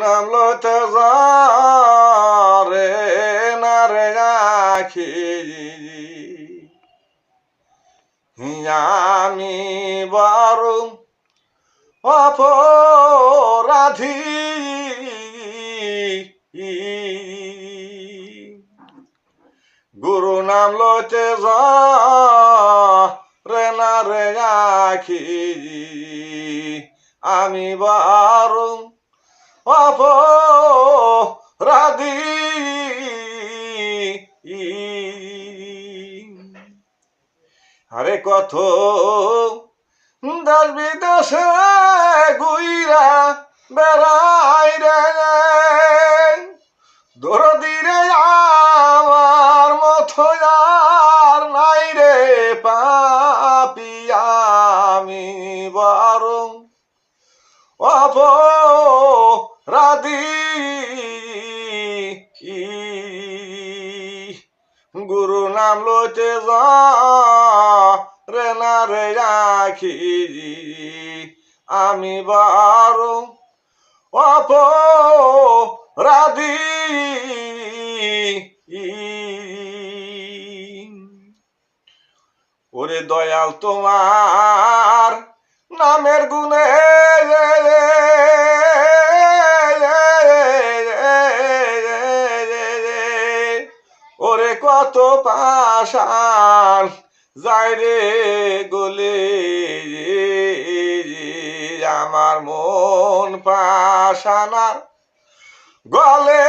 নাম লইতে রে না রে আখি আমি বড় অপরাধী গুরু নাম লইতে রে না রে আখি আমি বড় অপরাধী আরে কত দেশ বিদেশে গুইরা বেড়াই রে দরদি রে আমার মতো আর নাই রে পাপি আমি বড় অপরাধী গুরু নাম লইতে রে না রে আখি আমি বড় অপরাধী ওরে দয়াল তোমার নামের গুণে ওরে কত পাশান যাই রে গলে আমার মন পাশানার গলে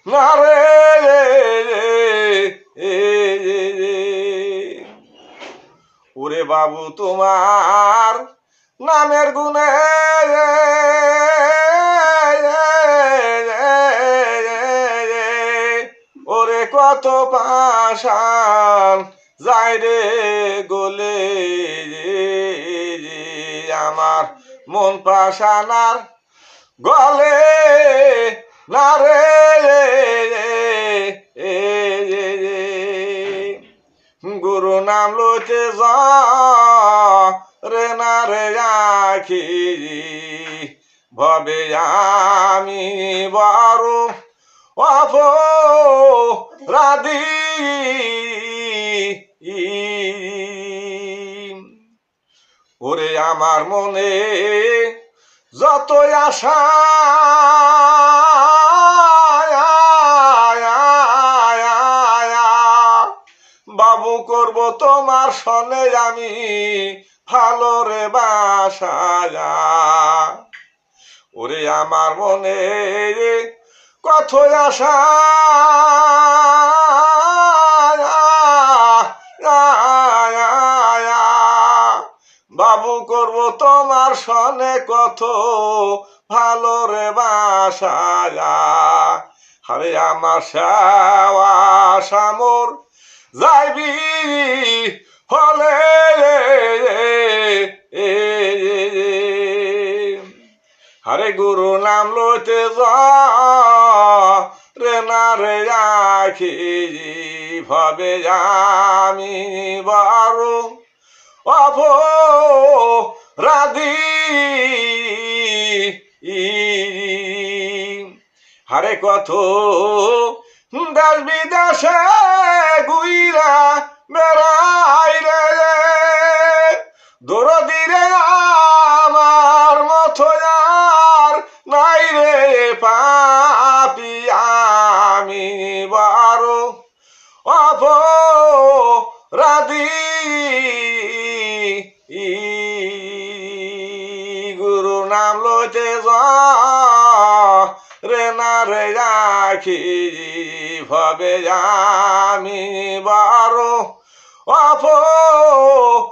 না রে ওরে বাবু তোমার নামের গুণে ওরে কত পাশান যাই রে গলে আমার মন পাশানার গলে না রে গুরু নাম লইতে রে না রে আখি ভবে আমি বড় অপরাধী ওরে আমার মনে যত আশা বাবু করব তোমার সনে আমি ভালো রে বাসা ওরে আমার মনে কত আশা বাবু করব তোমার সনে কত ভালো রে বাসা আরে আমার সাওয়া সামর যাইবি হলে আরে গুরু নাম লইতে রে না রে আখি ভবে আমি বড় অপরাধী আরে কত দেশ বিদেশে গুইরা বেড়াই রে দরদি রে আমার মতো আর নাই রে পাপি আমি বড় অপরাধী গুরু নাম লইতে রে না রে আখি ভবে আমি বড় অপরাধী